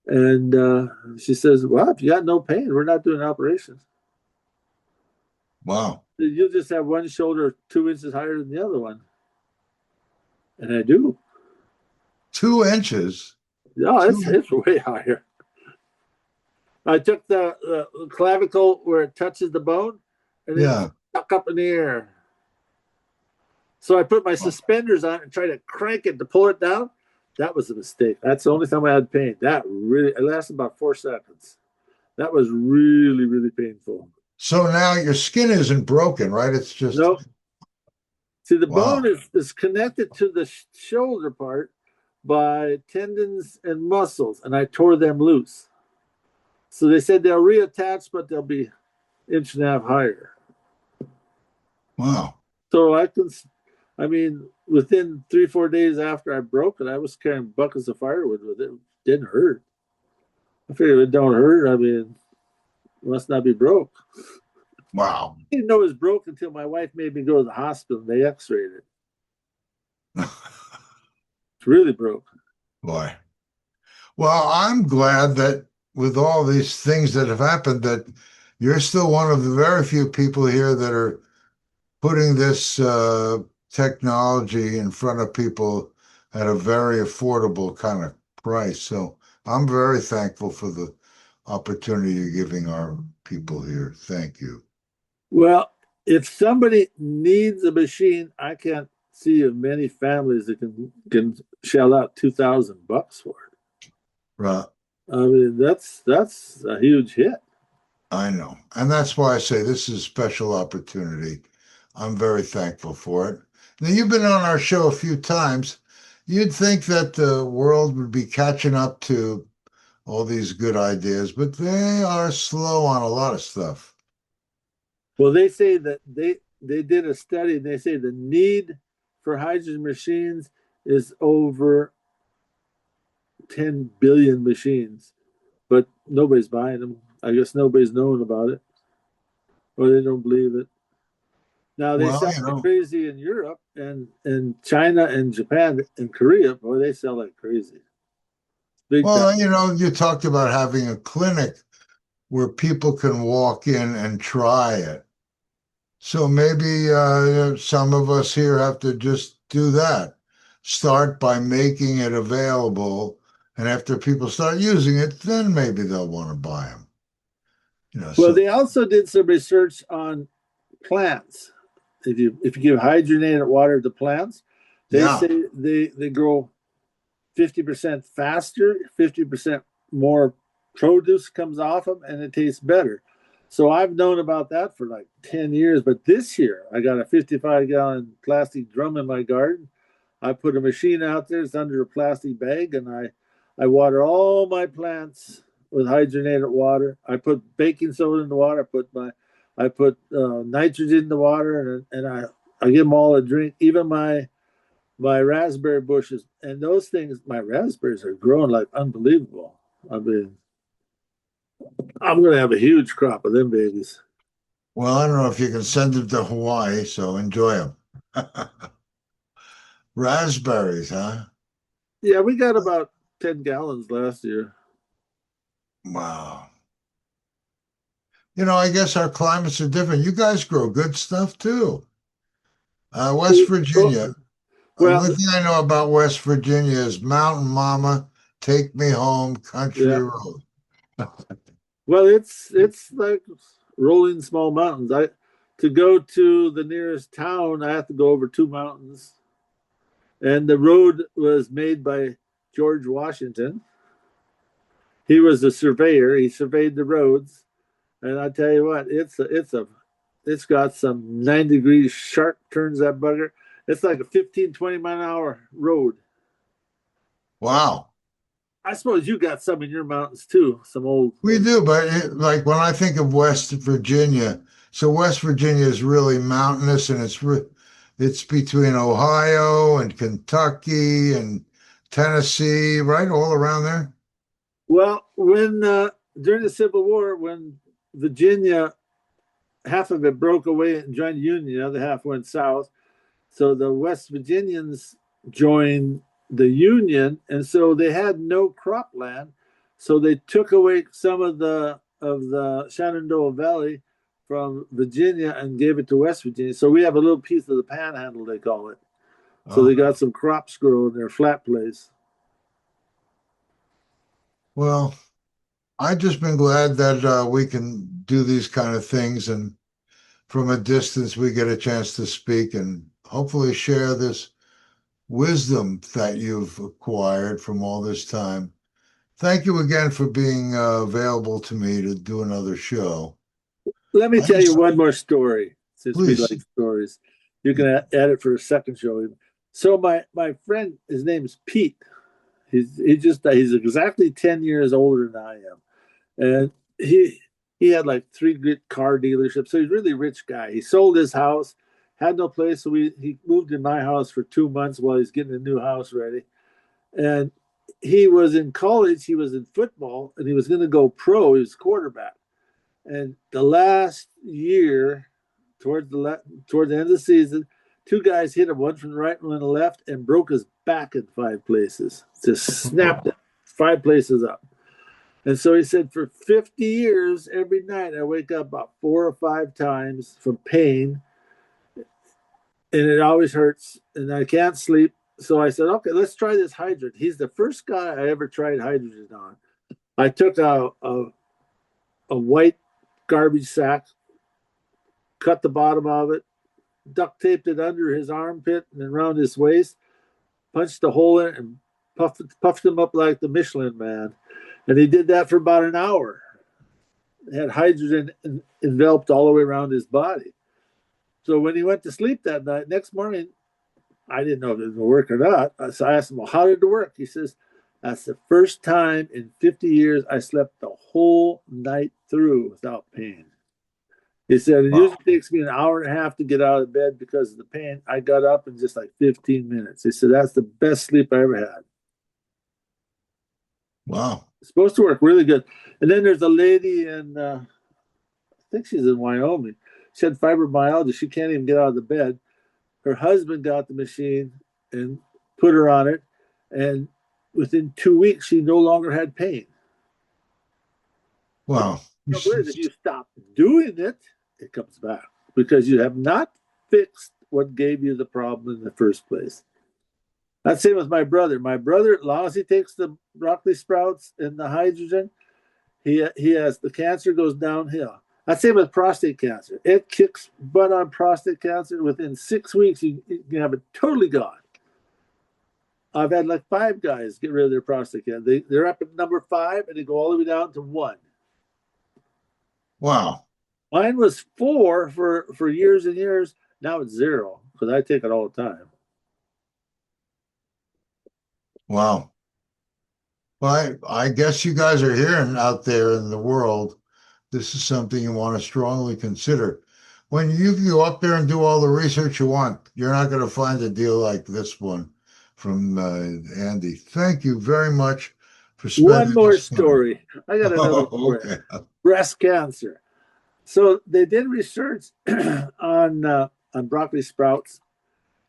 B: And she says, well, if you got no pain, we're not doing operations.
A: Wow.
B: You'll just have one shoulder 2 inches higher than the other one. And I do.
A: 2 inches?
B: No, it's way higher. I took the clavicle where it touches the bone and then stuck up in the air. So I put my suspenders on and tried to crank it to pull it down. That was a mistake. That's the only time I had pain. It lasted about 4 seconds. That was really, really painful.
A: So now your skin isn't broken, right? It's just
B: nope. See, the bone is connected to the shoulder part by tendons and muscles, and I tore them loose. So they said they'll reattach, but they'll be inch and a half higher.
A: Wow.
B: So within 3-4 days after I broke it, I was carrying buckets of firewood with it. It didn't hurt. I figured it don't hurt. it must not be broke.
A: Wow.
B: I didn't know it was broke until my wife made me go to the hospital and they x-rayed it. It's really broke.
A: Boy. Well, I'm glad that with all these things that have happened, that you're still one of the very few people here that are putting this technology in front of people at a very affordable kind of price. So I'm very thankful for the opportunity you're giving our people here. Thank you.
B: Well, if somebody needs a machine, I can't see of many families that can shell out $2,000 for it.
A: Right.
B: That's a huge hit.
A: I know. And that's why I say this is a special opportunity. I'm very thankful for it. Now, you've been on our show a few times. You'd think that the world would be catching up to all these good ideas, but they are slow on a lot of stuff.
B: Well, they say that they did a study and they say the need for hydrogen machines is over 10 billion machines, but nobody's buying them. I guess nobody's knowing about it, or they don't believe it. Now they sell like crazy in Europe and China and Japan and Korea. Boy, they sell like crazy.
A: Big time. You talked about having a clinic where people can walk in and try it. So maybe some of us here have to just do that. Start by making it available. And after people start using it, then maybe they'll want to buy them.
B: They also did some research on plants. If you give hydrogenated water to plants, they say they grow 50% faster, 50% more produce comes off them, and it tastes better. So I've known about that for like 10 years. But this year, I got a 55-gallon plastic drum in my garden. I put a machine out there. It's under a plastic bag, and I water all my plants with hydrogenated water. I put baking soda in the water. I put nitrogen in the water, and I give them all a drink. Even my raspberry bushes and those things. My raspberries are growing like unbelievable. I mean, I'm going to have a huge crop of them babies.
A: Well, I don't know if you can send them to Hawaii, so enjoy them. Raspberries, huh?
B: Yeah, we got about 10 gallons last year.
A: Wow. I guess our climates are different. You guys grow good stuff too. West Virginia.
B: Well,
A: One thing I know about West Virginia is Mountain Mama, Take Me Home, Country
B: yeah.
A: Road.
B: Well, it's like rolling small mountains. I to go to the nearest town, I have to go over 2 mountains, and the road was made by George Washington. He was a surveyor. He surveyed the roads, and I tell you what, it's got some 9 degrees sharp turns. That bugger. It's like a 15, 20 mile an hour road.
A: Wow.
B: I suppose you got some in your mountains too. Some old.
A: We do, but like when I think of West Virginia, so West Virginia is really mountainous, and it's between Ohio and Kentucky and Tennessee, right, all around there.
B: Well, when during the Civil War, when Virginia, half of it broke away and joined the Union, the other half went south. So the West Virginians joined the Union, and so they had no cropland. So they took away some of the Shenandoah Valley from Virginia and gave it to West Virginia. So we have a little piece of the Panhandle, they call it. So
A: Oh,
B: they got some crops growing in their flat place.
A: well, I've just been glad that we can do these kind of things, and from a distance, we get a chance to speak and hopefully share this wisdom that you've acquired from all this time. Thank you again for being available to me to do another show.
B: Let me
A: I
B: tell you
A: just,
B: one more story, since we
A: please.
B: like stories. You can add it for a second show. So my friend, his name is Pete. He's exactly 10 years older than I am, and he had like three good car dealerships. So he's a really rich guy. He sold his house, had no place, so he moved in my house for 2 months while he's getting a new house ready. And he was in college. He was in football, and he was going to go pro. He was quarterback. And the last year, toward the end of the season, two guys hit him, one from the right and one from the left, and broke his back in 5 places. Just snapped it 5 places up. And so he said, for 50 years, every night I wake up about 4 or 5 times from pain, and it always hurts, and I can't sleep. So I said, okay, let's try this hydrogen. He's the first guy I ever tried hydrogen on. I took a white garbage sack, cut the bottom of it, duct taped it under his armpit and around his waist, punched a hole in it, and puffed him up like the Michelin Man. And he did that for about an hour. It had hydrogen enveloped all the way around his body. So when he went to sleep that night, next morning, I didn't know if it was going to work or not. So I asked him, well, how did it work? He says, that's the first time in 50 years I slept the whole night through without pain. He said, it usually
A: Wow.
B: takes me an hour and a half to get out of bed because of the pain. I got up in just like 15 minutes. He said, that's the best sleep I ever had.
A: Wow.
B: It's supposed to work really good. And then there's a lady in, I think she's in Wyoming. She had fibromyalgia. She can't even get out of the bed. Her husband got the machine and put her on it. And within 2 weeks, she no longer had pain.
A: Wow.
B: The trouble is, if you stop doing it, it comes back because you have not fixed what gave you the problem in the first place. That's the same with my brother. My brother, as long as he takes the broccoli sprouts and the hydrogen, he has the cancer goes downhill. That's the same with prostate cancer. It kicks butt on prostate cancer. Within 6 weeks, you can have it totally gone. I've had like 5 guys get rid of their prostate cancer. They're up at number 5, and they go all the way down to 1.
A: Wow.
B: Mine was 4 for years and years. Now it's 0 because I take it all the time.
A: Wow. Well, I guess you guys are hearing out there in the world, this is something you want to strongly consider. when you can go up there and do all the research you want, you're not going to find a deal like this one from Andy. Thank you very much for
B: One
A: spending
B: more
A: this time.
B: story. I got another
A: Oh,
B: for you.
A: okay.
B: Breast cancer. So they did research on broccoli sprouts,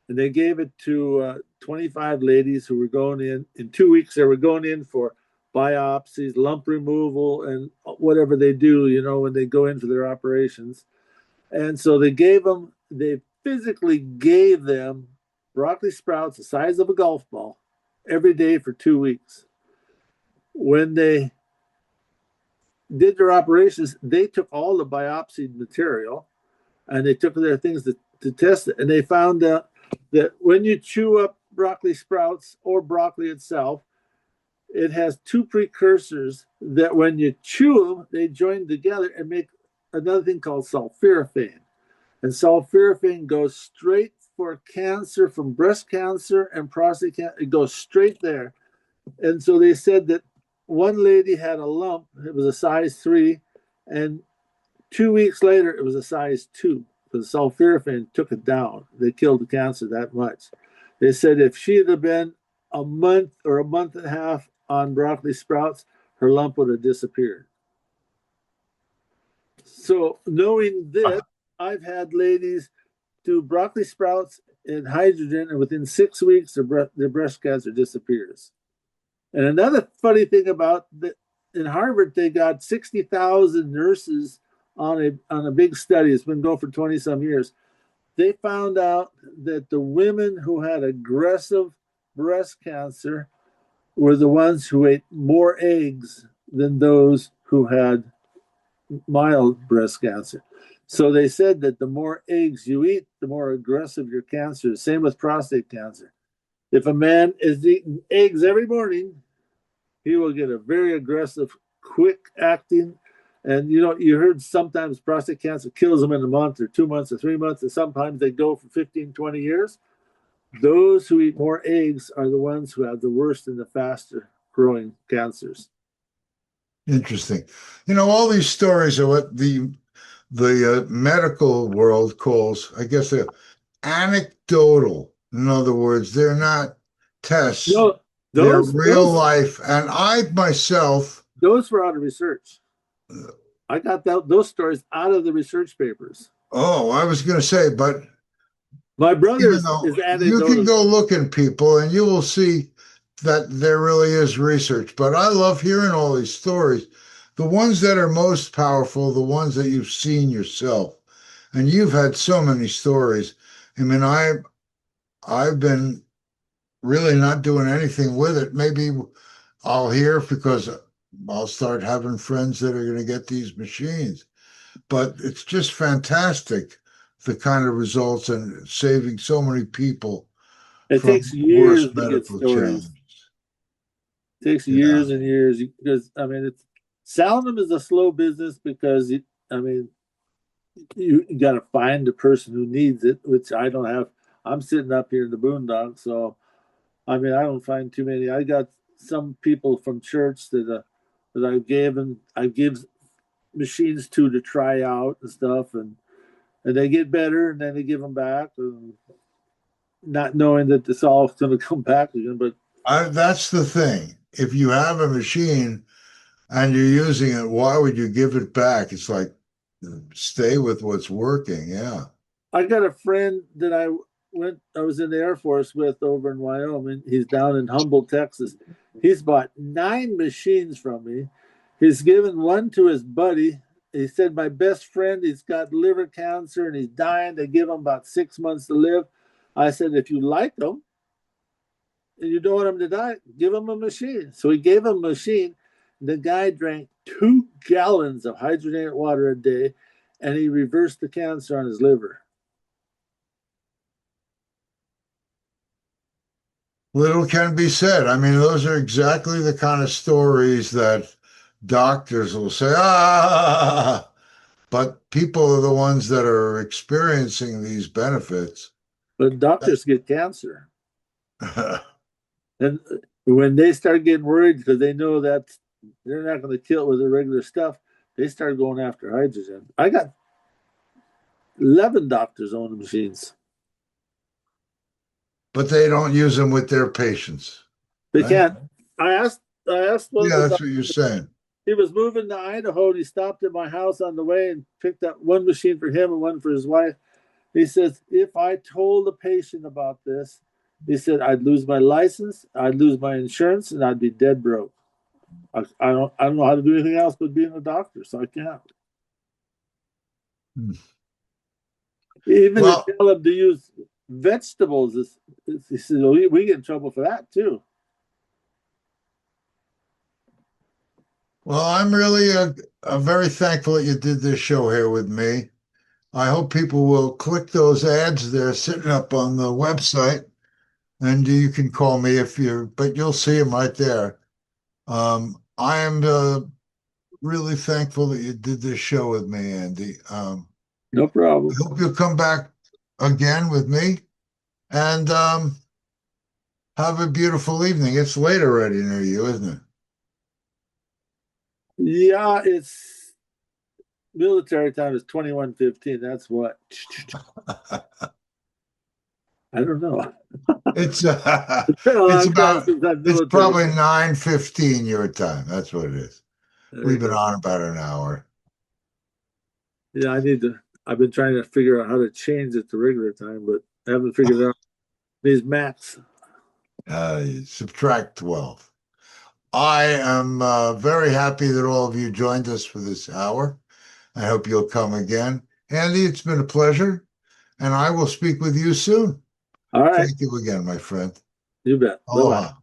B: and they gave it to 25 ladies who were going in 2 weeks. They were going in for biopsies, lump removal, and whatever they do, when they go in for their operations. And so they physically gave them broccoli sprouts the size of a golf ball every day for 2 weeks. When they did their operations, they took all the biopsied material and they took their things to test it. And they found out that when you chew up broccoli sprouts or broccoli itself, it has two precursors that when you chew them, they join together and make another thing called sulforaphane. And sulforaphane goes straight for cancer, from breast cancer and prostate cancer. It goes straight there. And so they said that one lady had a lump. It was a size 3. And 2 weeks later, it was a size 2. Because sulforaphane took it down. They killed the cancer that much. They said if she had been a month or a month and a half on broccoli sprouts, her lump would have disappeared. So knowing this, I've had ladies do broccoli sprouts in hydrogen, and within 6 weeks, their breast cancer disappears. And another funny thing about that, in Harvard, they got 60,000 nurses on a big study. It's been going for 20 some years. They found out that the women who had aggressive breast cancer were the ones who ate more eggs than those who had mild breast cancer. So they said that the more eggs you eat, the more aggressive your cancer is. Same with prostate cancer. If a man is eating eggs every morning, he will get a very aggressive, quick acting. And you heard sometimes prostate cancer kills them in a month or 2 months or 3 months, and sometimes they go for 15, 20 years. Those who eat more eggs are the ones who have the worst and the faster growing cancers.
A: Interesting. All these stories are what the medical world calls, I guess, they're anecdotal. In other words, they're not tests,
B: No,
A: they're
B: those
A: real
B: those
A: life. And I myself,
B: those were out of research. I got those stories out of the research papers.
A: oh, I was going to say, but
B: My
A: even
B: brother's
A: though
B: is
A: you can
B: anecdotal.
A: go look in people and you will see that there really is research. But I love hearing all these stories. The ones that are most powerful, the ones that you've seen yourself. And you've had so many stories. I mean, I've been really not doing anything with it. Maybe I'll hear because I'll start having friends that are going to get these machines. But it's just fantastic, the kind of results and saving so many people
B: It
A: from
B: takes
A: worse
B: years to get
A: medical
B: stories.
A: challenges.
B: It takes
A: Yeah.
B: years and years because it's selling them is a slow business because you got to find the person who needs it, which I don't have. I'm sitting up here in the boondocks, so I don't find too many. I got some people from church that I give machines to try out and stuff, and they get better, and then they give them back, and not knowing that it's all going to come back again. But
A: That's the thing. If you have a machine and you're using it, why would you give it back? It's like stay with what's working. Yeah.
B: I got a friend that I was in the Air Force with over in Wyoming. He's down in Humboldt, Texas. He's bought 9 machines from me. He's given one to his buddy. He said, my best friend, he's got liver cancer and he's dying. They give him about 6 months to live. I said, if you like them and you don't want him to die, give him a machine. So he gave him a machine. The guy drank 2 gallons of hydrogenated water a day, and he reversed the cancer on his liver.
A: Little can be said. I mean, those are exactly the kind of stories that doctors will say, ah, but people are the ones that are experiencing these benefits.
B: But doctors get cancer. And when they start getting worried because they know that they're not going to kill it with the regular stuff, they start going after hydrogen. 11 doctors own the machines.
A: But they don't use them with their patients,
B: They
A: right?
B: can't. I asked one of
A: Yeah,
B: the
A: that's
B: doctors.
A: what you're saying.
B: He was moving to Idaho and he stopped at my house on the way and picked up one machine for him and one for his wife. He says, if I told a patient about this, he said, I'd lose my license, I'd lose my insurance, and I'd be dead broke. I don't know how to do anything else but being a doctor, so I can't.
A: Hmm.
B: Even to
A: Well,
B: tell him to use vegetables, he said, well, we get in trouble for that too.
A: well, I'm really very thankful that you did this show here with me. I hope people will click those ads. They're sitting up on the website, and you can call me if you're, but you'll see them right there. I am really thankful that you did this show with me, Andy.
B: No
A: I
B: problem.
A: hope you'll come back again with me and have a beautiful evening. It's late already near you, isn't
B: Yeah, it's military time is 21:15. That's what.
A: it?
B: I don't know.
A: It's
B: It's been a
A: it's
B: long time
A: about
B: since I've
A: it's
B: military.
A: probably 9:15 your time. That's what it is.
B: There
A: We've
B: you
A: been
B: go.
A: on about an hour.
B: Yeah, I need to. I've been trying to figure out how to change it to regular time, but I haven't figured it out. These maps.
A: Subtract 12. I am very happy that all of you joined us for this hour. I hope you'll come again. Andy, it's been a pleasure, and I will speak with you soon.
B: All right,
A: Thank you again, my friend.
B: you bet. Bye bye.
A: Aloha.